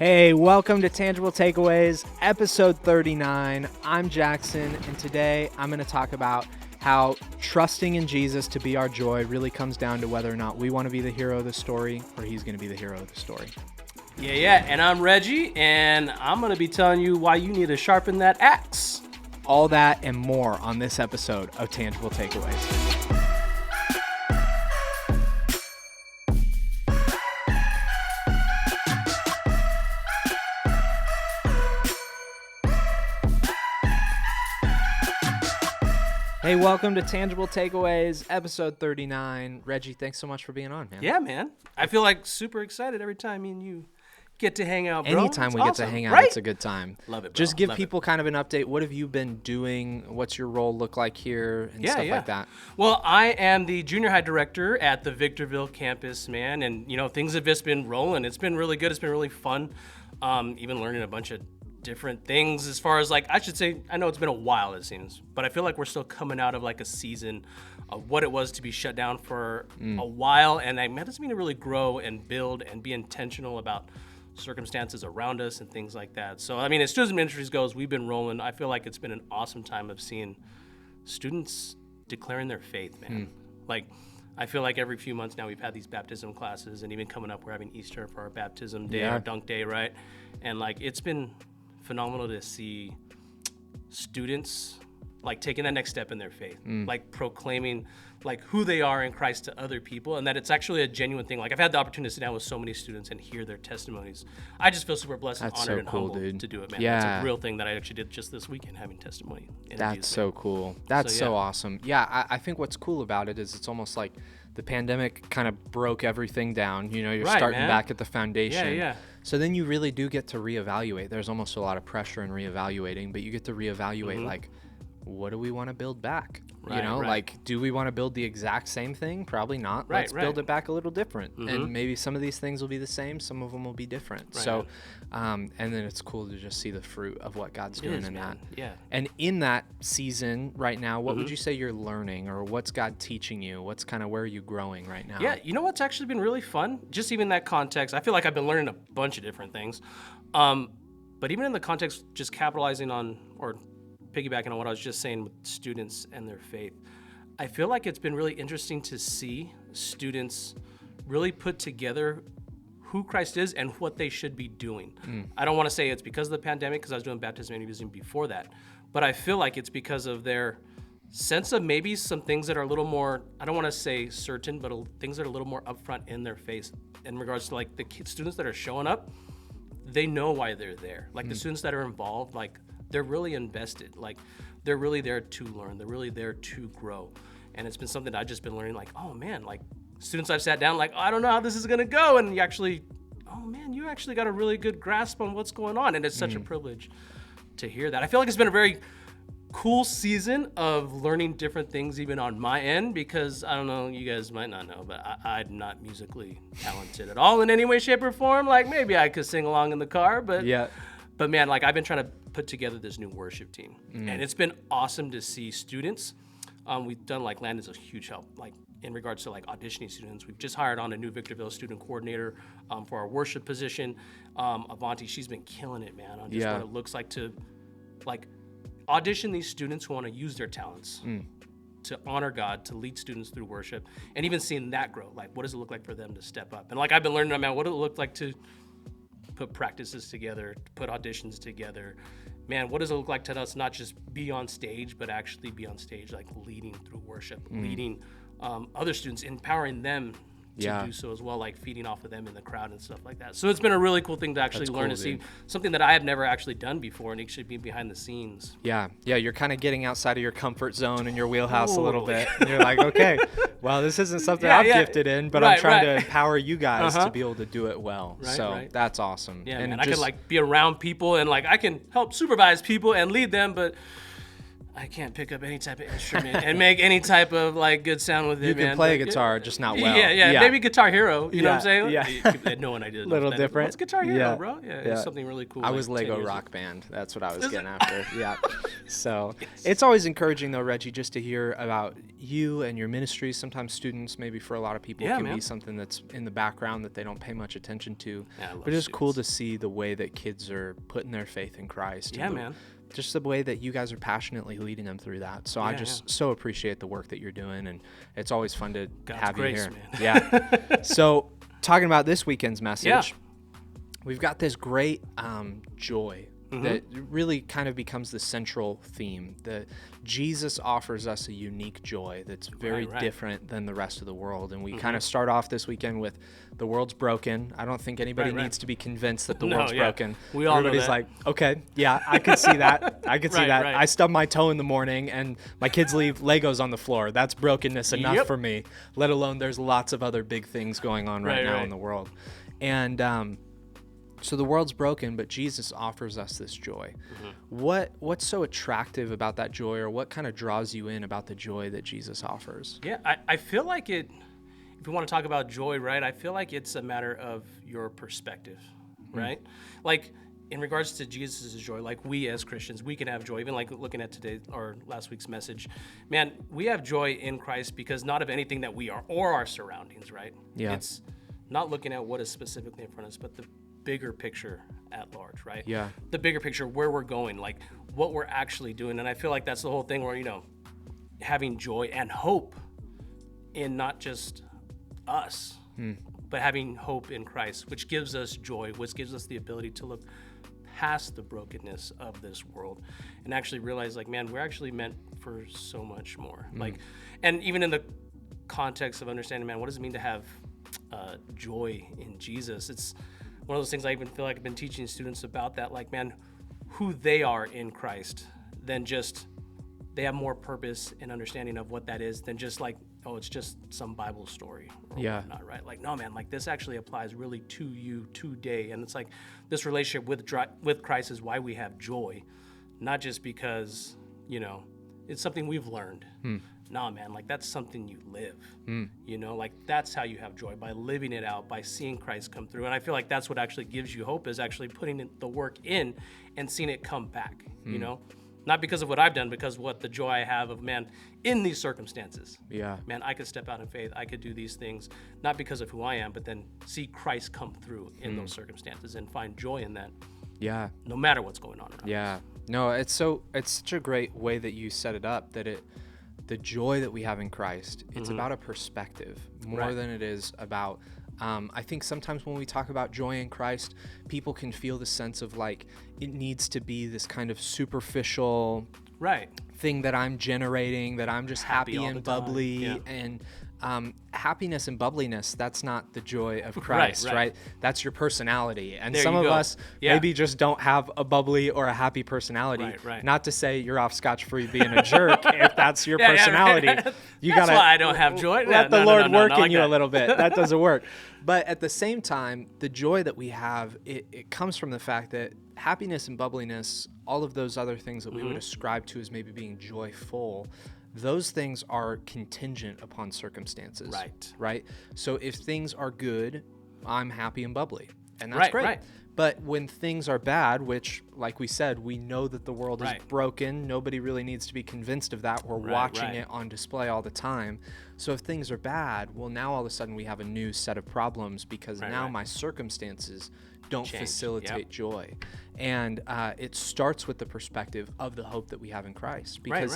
Hey, welcome to Tangible Takeaways, episode 39. I'm Jackson, and today I'm going to talk about how trusting in Jesus to be our joy really comes down to whether or not we want to be the hero of the story or he's going to be the hero of the story. Yeah, and I'm Reggie, and I'm going to be telling you why you need to sharpen that axe. All that and more on this episode of Tangible Takeaways. Hey, welcome to Tangible Takeaways, episode 39. Reggie, thanks so much for being on, man. Yeah, man. I feel like super excited every time me and you get to hang out, bro. Anytime we awesome, get to hang out, right? It's a good time. Love it, bro. Just give Love people kind of an update. What have you been doing? What's your role look like here and stuff like that? Well, I am the junior high director at the Victorville campus, man, and, things have just been rolling. It's been really good. It's been really fun, even learning a bunch of different things as far as I know it's been a while, it seems, but I feel like we're still coming out of a season of what it was to be shut down for a while, and that doesn't mean to really grow and build and be intentional about circumstances around us and things like that. So, as student ministries goes, we've been rolling. I feel like it's been an awesome time of seeing students declaring their faith, man. I feel like every few months now we've had these baptism classes, and even coming up we're having Easter for our baptism day, our dunk day, right? And it's been phenomenal to see students taking that next step in their faith, proclaiming who they are in Christ to other people, and that it's actually a genuine thing. I've had the opportunity to sit down with so many students and hear their testimonies. I just feel super blessed and honored and humbled to do it, man. Yeah. It's a real thing that I actually did just this weekend, having testimony interviews. That's so cool. That's so awesome. Yeah, I think what's cool about it is it's almost like the pandemic kind of broke everything down. You're starting back at the foundation. Yeah. So then you really do get to reevaluate. There's almost a lot of pressure in reevaluating, but you get to reevaluate what do we want to build back? Do we want to build the exact same thing? Probably not. Let's build it back a little different. And maybe some of these things will be the same, some of them will be different. So, and then it's cool to just see the fruit of what God's doing in that. Yeah. And in that season right now, what would you say you're learning, or what's God teaching you? What's kind of where are you growing right now? Yeah, what's actually been really fun? Just even that context, I feel like I've been learning a bunch of different things. But even in the context, just capitalizing on, or piggybacking on what I was just saying with students and their faith, I feel like it's been really interesting to see students really put together who Christ is and what they should be doing. I don't want to say it's because of the pandemic, because I was doing baptism interviews before that, but I feel like it's because of their sense of maybe some things that are a little more, I don't want to say certain, but things that are a little more upfront in their face in regards to the students that are showing up. They know why they're there. The students that are involved, they're really invested. They're really there to learn. They're really there to grow. And it's been something that I've just been learning, oh man, students I've sat down, I don't know how this is gonna go. And you actually got a really good grasp on what's going on. And it's such a privilege to hear that. I feel like it's been a very cool season of learning different things even on my end, because I don't know, you guys might not know, but I'm not musically talented at all in any way, shape, or form. Maybe I could sing along in the car, but man, I've been trying to put together this new worship team, and it's been awesome to see students. We've done Landon's a huge help, in regards to auditioning students. We've just hired on a new Victorville student coordinator for our worship position. Avanti, she's been killing it, man, on just what it looks like to audition these students who want to use their talents to honor God, to lead students through worship, and even seeing that grow. What does it look like for them to step up? And I've been learning, man, what does it look like to put practices together, to put auditions together? Man, what does it look like to us not just be on stage, but actually be on stage, leading through worship, leading other students, empowering them to do so as well, feeding off of them in the crowd and stuff like that. So it's been a really cool thing to actually learn to see something that I have never actually done before, and actually be behind the scenes. Yeah, you're kind of getting outside of your comfort zone and your wheelhouse a little bit. And you're okay, well, this isn't something I'm gifted in, but I'm trying to empower you guys to be able to do it well. That's awesome. Yeah, and I can be around people, and I can help supervise people and lead them, but I can't pick up any type of instrument and make any type of like good sound with it. You can play a guitar, just not well. Yeah. Maybe Guitar Hero. You know what I'm saying? Yeah. I had no one idea. Little different. What's Guitar Hero, bro? Yeah, it's something really cool. I was Lego Rock Band. That's what I was getting after. Yeah. So it's always encouraging though, Reggie, just to hear about you and your ministries. Sometimes students, maybe for a lot of people, can be something that's in the background that they don't pay much attention to. Yeah, but it's cool to see the way that kids are putting their faith in Christ. Yeah, man. Just the way that you guys are passionately leading them through that. So I just so appreciate the work that you're doing, and it's always fun to have you here. Man. Yeah. So talking about this weekend's message, we've got this great joy that really kind of becomes the central theme. That Jesus offers us a unique joy that's very different than the rest of the world. And we kind of start off this weekend with the world's broken. I don't think anybody needs to be convinced that the world's broken. We all Everybody's know like, that. okay, yeah, I can see that. I can see that. Right. I stub my toe in the morning and my kids leave Legos on the floor. That's brokenness enough for me, let alone there's lots of other big things going on right now in the world. And so the world's broken, but Jesus offers us this joy. What's so attractive about that joy, or what kind of draws you in about the joy that Jesus offers? Yeah, I feel like if we want to talk about joy, right, I feel like it's a matter of your perspective, right? Like in regards to Jesus' joy, like we as Christians, we can have joy. Even like looking at today or last week's message, man, we have joy in Christ because not of anything that we are or our surroundings, right? Yeah. It's not looking at what is specifically in front of us, but the bigger picture at large, right? Yeah. The bigger picture, where we're going, like what we're actually doing. And I feel like that's the whole thing where, having joy and hope in not just us, but having hope in Christ, which gives us joy, which gives us the ability to look past the brokenness of this world and actually realize, like, man, we're actually meant for so much more. Like, and even in the context of understanding, man, what does it mean to have joy in Jesus? It's one of those things I even feel like I've been teaching students about that, like, man, who they are in Christ, than just they have more purpose and understanding of what that is than just like, oh, it's just some Bible story or whatnot, right? Like, no, man, like this actually applies really to you today. And it's like this relationship with Christ is why we have joy, not just because, it's something we've learned. Nah, man, like that's something you live, like that's how you have joy, by living it out, by seeing Christ come through. And I feel like that's what actually gives you hope, is actually putting the work in and seeing it come back, not because of what I've done, because what the joy I have of, man, in these circumstances, man, I could step out in faith. I could do these things, not because of who I am, but then see Christ come through in those circumstances and find joy in that. Yeah. No matter what's going on around us. No, it's such a great way that you set it up, that the joy that we have in Christ, it's about a perspective more than it is about, I think sometimes when we talk about joy in Christ, people can feel the sense of like, it needs to be this kind of superficial thing that I'm generating, that I'm just happy and bubbly. And happiness and bubbliness, that's not the joy of Christ, right? That's your personality. And some of us maybe just don't have a bubbly or a happy personality. Not to say you're off scotch-free being a jerk if that's your personality. You that's why I don't have joy. Let the Lord work in you a little bit. That doesn't work. But at the same time, the joy that we have, it comes from the fact that happiness and bubbliness, all of those other things that we would ascribe to as maybe being joyful, those things are contingent upon circumstances. Right? So if things are good, I'm happy and bubbly. And that's great. But when things are bad, which, like we said, we know that the world is broken. Nobody really needs to be convinced of that. We're watching it on display all the time. So if things are bad, well, now all of a sudden we have a new set of problems, because now my circumstances don't facilitate joy. And it starts with the perspective of the hope that we have in Christ, because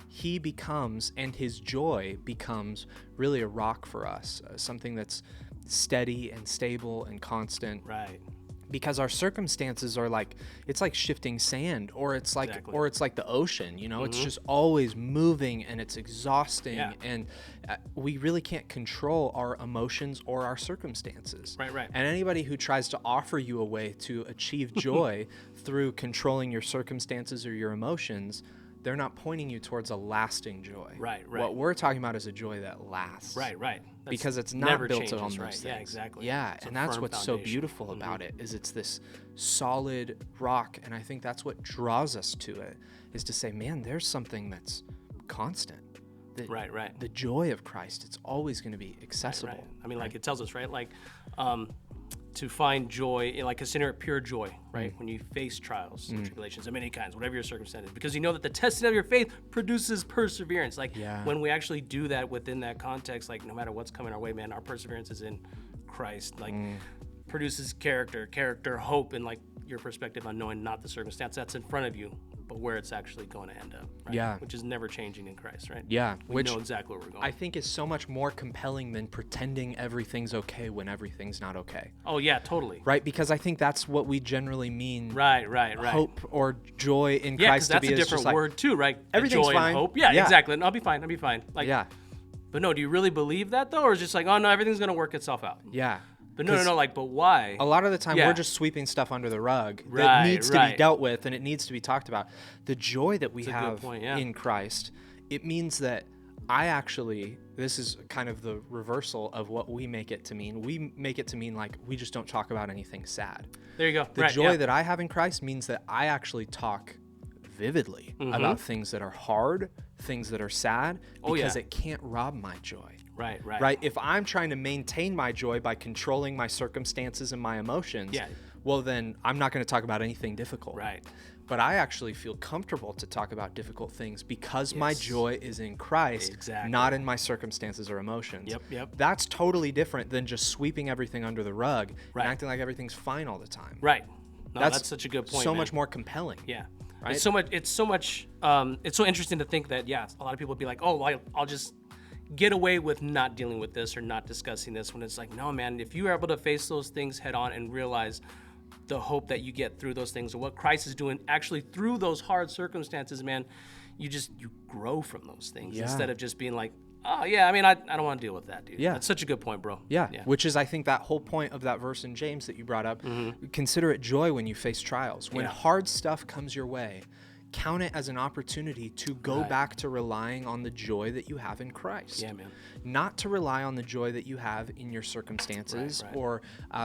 he becomes, and his joy becomes really a rock for us, something that's steady and stable and constant. Because our circumstances are like, it's like shifting sand, or it's like the ocean, it's just always moving and it's exhausting. And we really can't control our emotions or our circumstances. And anybody who tries to offer you a way to achieve joy through controlling your circumstances or your emotions, they're not pointing you towards a lasting joy. Right. What we're talking about is a joy that lasts. Right. Because it's not never built changes, on those right? things. Yeah, exactly. Yeah, It's and a that's firm what's so foundation. beautiful about it, is it's this solid rock, and I think that's what draws us to it, is to say, man, there's something that's constant. Right. The joy of Christ, it's always going to be accessible. Right. I mean, like it tells us, right? Like, to find joy, like consider it pure joy, right? When you face trials and tribulations of many kinds, whatever your circumstances, because you know that the testing of your faith produces perseverance. Like when we actually do that within that context, like no matter what's coming our way, man, our perseverance is in Christ. Like produces character, hope, and like your perspective on knowing not the circumstance that's in front of you, but where it's actually going to end up. Right? Yeah. Which is never changing in Christ, right? Yeah. We know exactly where we're going. I think is so much more compelling than pretending everything's okay when everything's not okay. Oh yeah, totally. Right, because I think that's what we generally mean. Right. Hope or joy in Yeah, Christ because to be that's a different like, word too, right? everything's joy fine. And hope. Yeah, Yeah. exactly. And I'll be fine. Like, yeah, but no, do you really believe that though, or is it just like, oh no, everything's gonna work itself out? yeah. But no, like, but why? A lot of the time, Yeah. we're just sweeping stuff under the rug that Right, needs to be right. dealt with, and it needs to be talked about. The joy that we That's a good have point, yeah. in Christ, it means that this is kind of the reversal of what we make it to mean. We make it to mean like we just don't talk about anything sad. There you go. The joy that I have in Christ means that I actually talk vividly about things that are hard, things that are sad, because it can't rob my joy. Right. If I'm trying to maintain my joy by controlling my circumstances and my emotions, well, then I'm not going to talk about anything difficult. Right. But I actually feel comfortable to talk about difficult things because my joy is in Christ, not in my circumstances or emotions. Yep. That's totally different than just sweeping everything under the rug and acting like everything's fine all the time. Right. No, that's such a good point. So much more compelling. Yeah. Right? It's so interesting to think that, a lot of people would be like, oh, I'll just get away with not dealing with this or not discussing this, when it's like, no, man, if you are able to face those things head on and realize the hope that you get through those things, or what Christ is doing actually through those hard circumstances, man, you grow from those things instead of just being like, oh yeah, I mean, I don't want to deal with that, dude. That's such a good point, bro. Yeah. Which is, I think, that whole point of that verse in James that you brought up. Consider it joy when you face trials. When hard stuff comes your way, count it as an opportunity to go back to relying on the joy that you have in Christ. Yeah, man. Not to rely on the joy that you have in your circumstances or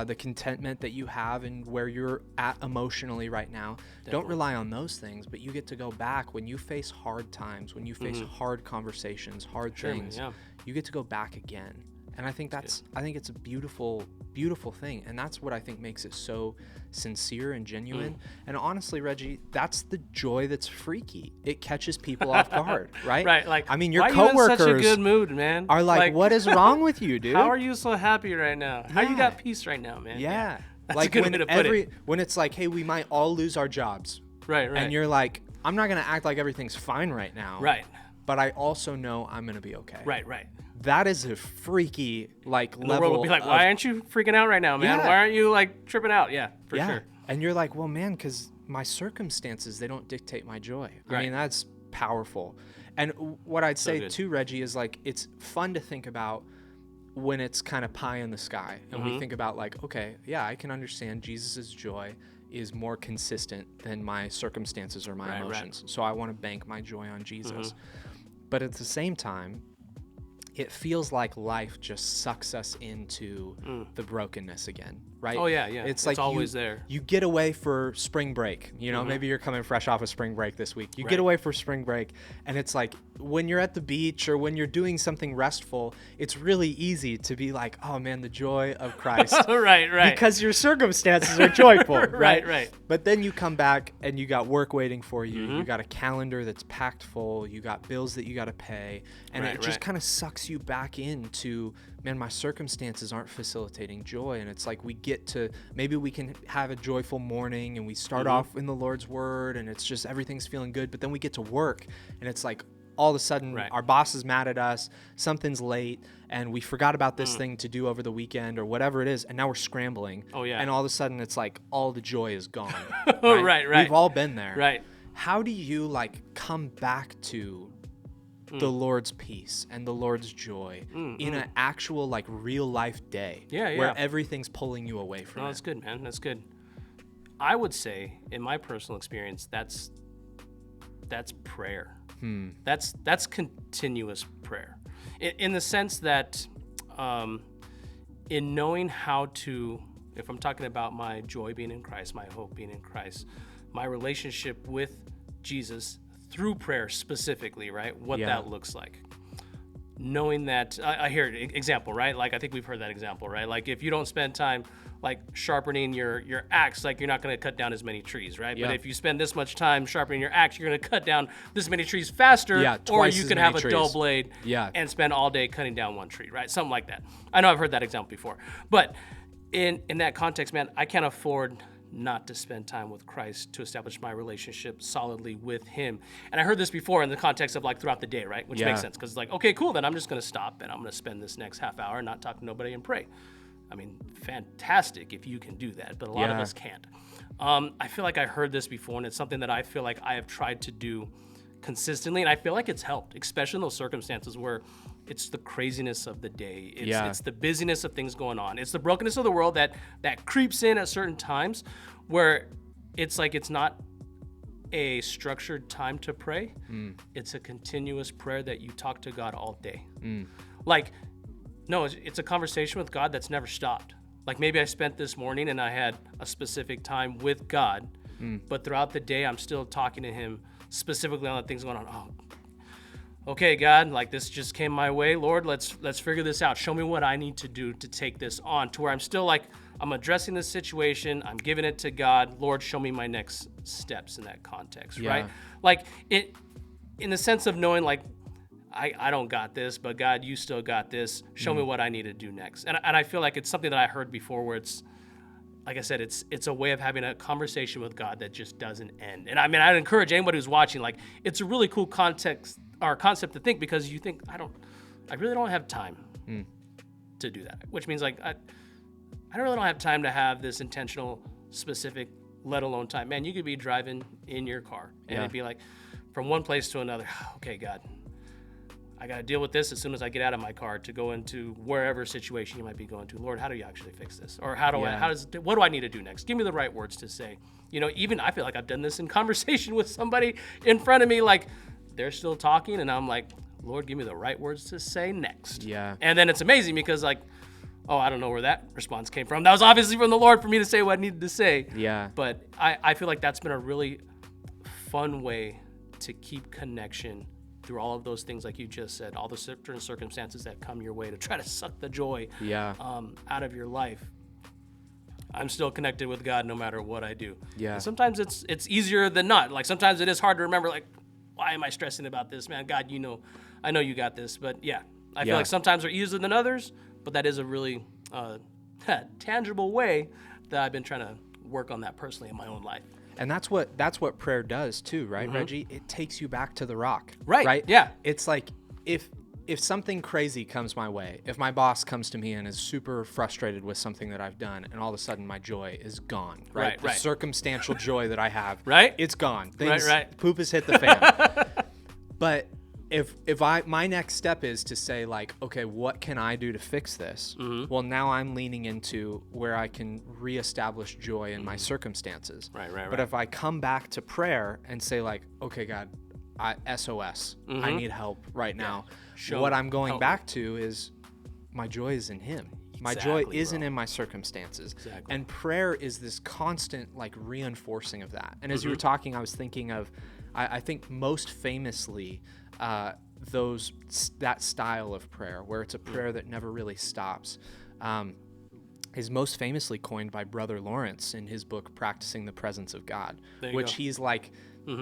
the contentment that you have and where you're at emotionally right now. Definitely. Don't rely on those things, but you get to go back when you face hard times, when you face hard conversations, hard things. Man, you get to go back again. And I think it's a beautiful, beautiful thing. And that's what I think makes it so sincere and genuine. And honestly, Reggie, that's the joy that's freaky. It catches people off guard, right? Right. Like, I mean, your why coworkers are you in such a good mood, man? Are like, what is wrong with you, dude? How are you so happy right now? How you got peace right now, man? Yeah. That's like a good way to put it. When it's like, hey, we might all lose our jobs. Right. And you're like, I'm not going to act like everything's fine right now. Right. But I also know I'm going to be okay. Right. That is a freaky level. The world would be like, why aren't you freaking out right now, man? Why aren't you like tripping out? Yeah, for sure. And you're like, well, man, because my circumstances, they don't dictate my joy. Right. I mean, that's powerful. And what I'd say too, Reggie, is like, it's fun to think about when it's kind of pie in the sky. And we think about like, okay, yeah, I can understand Jesus's joy is more consistent than my circumstances or my emotions. So I want to bank my joy on Jesus. But at the same time, it feels like life just sucks us into the brokenness again, right? Oh, yeah. It's like always there. You get away for spring break. You know, maybe you're coming fresh off of spring break this week. You get away for spring break, and it's like when you're at the beach or when you're doing something restful, it's really easy to be like, oh, man, the joy of Christ. Right. Because your circumstances are joyful, right? Right. But then you come back and you got work waiting for you. You got a calendar that's packed full. You got bills that you got to pay. And it just kind of sucks you back into, man, my circumstances aren't facilitating joy. And it's like maybe we can have a joyful morning and we start off in the Lord's word and it's just everything's feeling good. But then we get to work and it's like all of a sudden our boss is mad at us, something's late, and we forgot about this thing to do over the weekend or whatever it is. And now we're scrambling. Oh, yeah. And all of a sudden it's like all the joy is gone. Right. We've all been there. Right. How do you like come back to the Lord's peace and the Lord's joy in an actual like real life day where everything's pulling you away from it? That's good, man. That's good. I would say, in my personal experience, that's that's prayer. That's continuous prayer, in the sense that in knowing how to, if I'm talking about my joy being in Christ, my hope being in Christ, my relationship with Jesus through prayer specifically, right? What that looks like. Knowing that, I hear an example, right? Like, I think we've heard that example, right? Like, if you don't spend time like sharpening your axe, like, you're not going to cut down as many trees, right? But if you spend this much time sharpening your axe, you're going to cut down this many trees faster, or you can have a dull blade and spend all day cutting down one tree, right? Something like that. I know I've heard that example before, but in that context, man, I can't afford not to spend time with Christ to establish my relationship solidly with him. And I heard this before in the context of like throughout the day, right? Which makes sense, because it's like, okay, cool, then I'm just going to stop and I'm going to spend this next half hour not talking to nobody and pray. I mean, fantastic if you can do that, but a lot of us can't. I feel like I heard this before, and it's something that I feel like I have tried to do consistently, and I feel like it's helped, especially in those circumstances where it's the craziness of the day. It's the busyness of things going on. It's the brokenness of the world that creeps in at certain times, where it's like it's not a structured time to pray. It's a continuous prayer that you talk to God all day. Like, no, it's a conversation with God that's never stopped. Like, maybe I spent this morning and I had a specific time with God, but throughout the day, I'm still talking to him specifically on the things going on. Oh, okay, God, like, this just came my way. Lord, let's figure this out. Show me what I need to do to take this on, to where I'm still like, I'm addressing this situation. I'm giving it to God. Lord, show me my next steps in that context, right? Like, it, in the sense of knowing, like, I don't got this, but God, you still got this. Show me what I need to do next. And I feel like it's something that I heard before, where it's, like I said, it's a way of having a conversation with God that just doesn't end. And I mean, I'd encourage anybody who's watching, like, it's a really cool concept to think, because you think, I really don't have time to do that. Which means, like, I really don't have time to have this intentional, specific, let alone time. Man, you could be driving in your car and it'd be like, from one place to another, okay, God, I got to deal with this as soon as I get out of my car to go into wherever situation you might be going to. Lord, how do you actually fix this? Or what do I need to do next? Give me the right words to say. You know, even I feel like I've done this in conversation with somebody in front of me, like, they're still talking, and I'm like, Lord, give me the right words to say next. And then it's amazing, because, like, oh, I don't know where that response came from. That was obviously from the Lord for me to say what I needed to say. But I feel like that's been a really fun way to keep connection through all of those things, like you just said, all the certain circumstances that come your way to try to suck the joy out of your life. I'm still connected with God no matter what I do. And sometimes it's easier than not. Like, sometimes it is hard to remember, like, why am I stressing about this, man? God, I know you got this. But I feel like sometimes they're easier than others, but that is a really tangible way that I've been trying to work on that personally in my own life. And that's what prayer does too, right, Reggie? It takes you back to the rock. Right. It's like, if something crazy comes my way, if my boss comes to me and is super frustrated with something that I've done, and all of a sudden my joy is gone, right? The circumstantial joy that I have, it's gone. Poop has hit the fan. But if my next step is to say, like, okay, what can I do to fix this? Well, now I'm leaning into where I can reestablish joy in my circumstances. But if I come back to prayer and say, like, okay, God, SOS, I need help right now. What I'm going back to is my joy is in him. My joy isn't in my circumstances. And prayer is this constant, like, reinforcing of that. And as you were talking, I was thinking of, I think most famously, that style of prayer, where it's a prayer that never really stops, is most famously coined by Brother Lawrence in his book Practicing the Presence of God, which he's like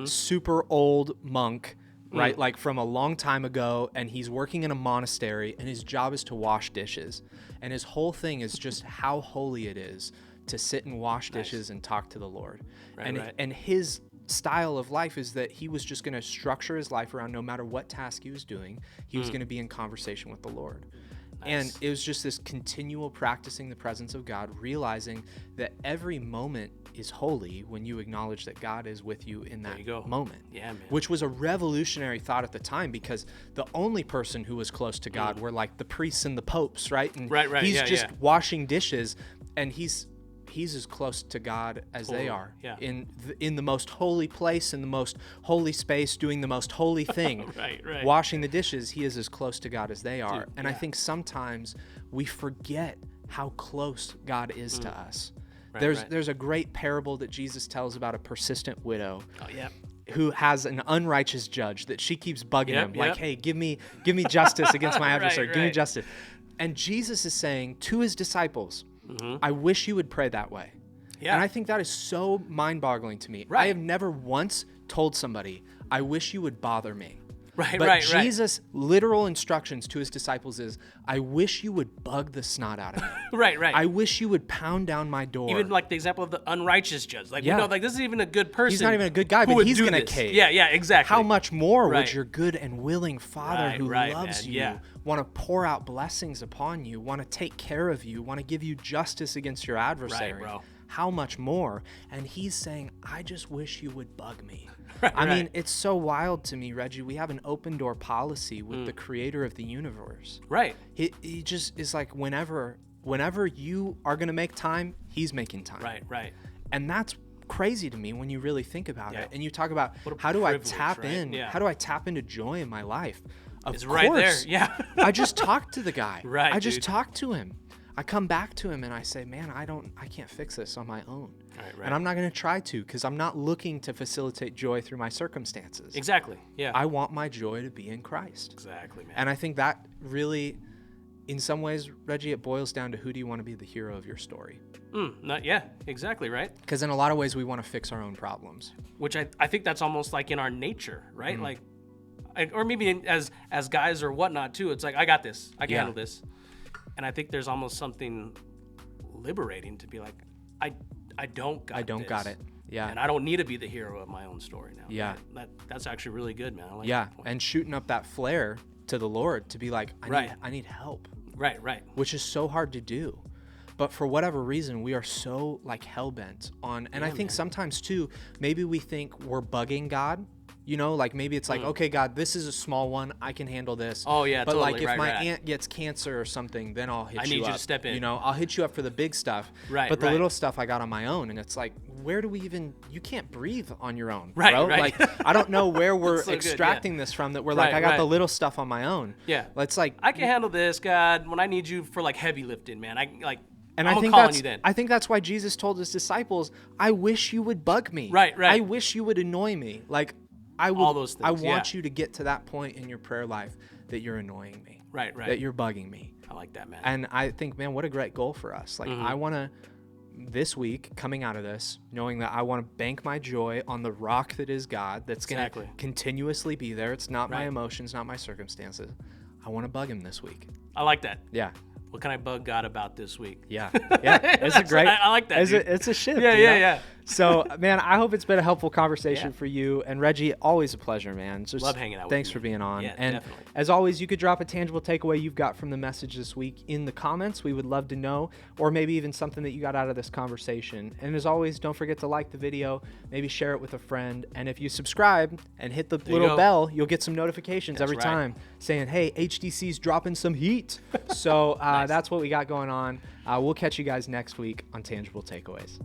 super old monk, right? Like, from a long time ago, and he's working in a monastery, and his job is to wash dishes, and his whole thing is just how holy it is to sit and wash dishes and talk to the Lord. And his style of life is that he was just going to structure his life around, no matter what task he was doing, he was going to be in conversation with the Lord. And it was just this continual practicing the presence of God, realizing that every moment is holy when you acknowledge that God is with you in that moment. Which was a revolutionary thought at the time, because the only person who was close to God were, like, the priests and the popes, right? And he's just washing dishes, and he's he's as close to God as they are. Yeah. In the most holy place, in the most holy space, doing the most holy thing. Right. Washing the dishes, he is as close to God as they are. Dude, and I think sometimes we forget how close God is to us. There's a great parable that Jesus tells about a persistent widow. Oh, yeah. Who has an unrighteous judge that she keeps bugging him, like, hey, give me justice against my adversary. Give me justice. And Jesus is saying to his disciples, I wish you would pray that way. Yeah. And I think that is so mind-boggling to me. I have never once told somebody, I wish you would bother me. But Jesus' literal instructions to his disciples is, I wish you would bug the snot out of me. Right. I wish you would pound down my door. Even like the example of the unrighteous judge. Like, we know, like, this isn't even a good person. He's not even a good guy, but he's going to cave. Yeah, exactly. How much more would your good and willing Father who loves you want to pour out blessings upon you, want to take care of you, want to give you justice against your adversary? Right, bro. How much more? And he's saying, I just wish you would bug me. I mean, it's so wild to me, Reggie. We have an open door policy with the creator of the universe. Right. He just is like, whenever you are going to make time, he's making time. Right. And that's crazy to me when you really think about it. And you talk about, how do I tap in? Yeah. How do I tap into joy in my life? It's right there. Yeah. I just talked to the guy. I just talked to him. I come back to him and I say, man, I can't fix this on my own. And I'm not going to try to, because I'm not looking to facilitate joy through my circumstances. Exactly. Yeah. I want my joy to be in Christ. Exactly, man. And I think that really, in some ways, Reggie, it boils down to, who do you want to be the hero of your story? Yeah, exactly, right? Because in a lot of ways, we want to fix our own problems. Which I think that's almost like in our nature, right? Like, or maybe as guys or whatnot too. It's like, I got this. I can handle this. And I think there's almost something liberating to be like, I don't got it. Yeah. And I don't need to be the hero of my own story now. Yeah. That's actually really good, man. I like that point. And shooting up that flare to the Lord to be like, I need help. Right. Which is so hard to do. But for whatever reason, we are so like hell-bent on, and I think sometimes too, maybe we think we're bugging God. You know, like maybe it's like, okay, God, this is a small one. I can handle this. Oh, yeah, but totally. But like if my aunt gets cancer or something, then I'll hit you up. I need you to step in. You know, I'll hit you up for the big stuff. Right, but the little stuff I got on my own. And it's like, where do we even, you can't breathe on your own, bro. Like, I don't know where we're so extracting this from, that we're like, I got the little stuff on my own. Yeah. It's like, I can handle this, God, when I need you for like heavy lifting, man. And I think that's why Jesus told his disciples, I wish you would bug me. Right. I wish you would annoy me. Like, all those things. I want you to get to that point in your prayer life that you're annoying me. Right. That you're bugging me. I like that, man. And I think, man, what a great goal for us. Like, I want to, this week, coming out of this, knowing that I want to bank my joy on the rock that is God, that's going to continuously be there. It's not my emotions, not my circumstances. I want to bug him this week. I like that. Yeah. What can I bug God about this week? Yeah. It's a great. I like that. It's a shift. Yeah. So, man, I hope it's been a helpful conversation for you. And Reggie, always a pleasure, man. Just love hanging out with you. Thanks for being on. Yeah, and definitely. As always, you could drop a tangible takeaway you've got from the message this week in the comments. We would love to know, or maybe even something that you got out of this conversation. And as always, don't forget to like the video, maybe share it with a friend. And if you subscribe and hit the little bell, you'll get some notifications every time saying, hey, HDC's dropping some heat. So that's what we got going on. We'll catch you guys next week on Tangible Takeaways.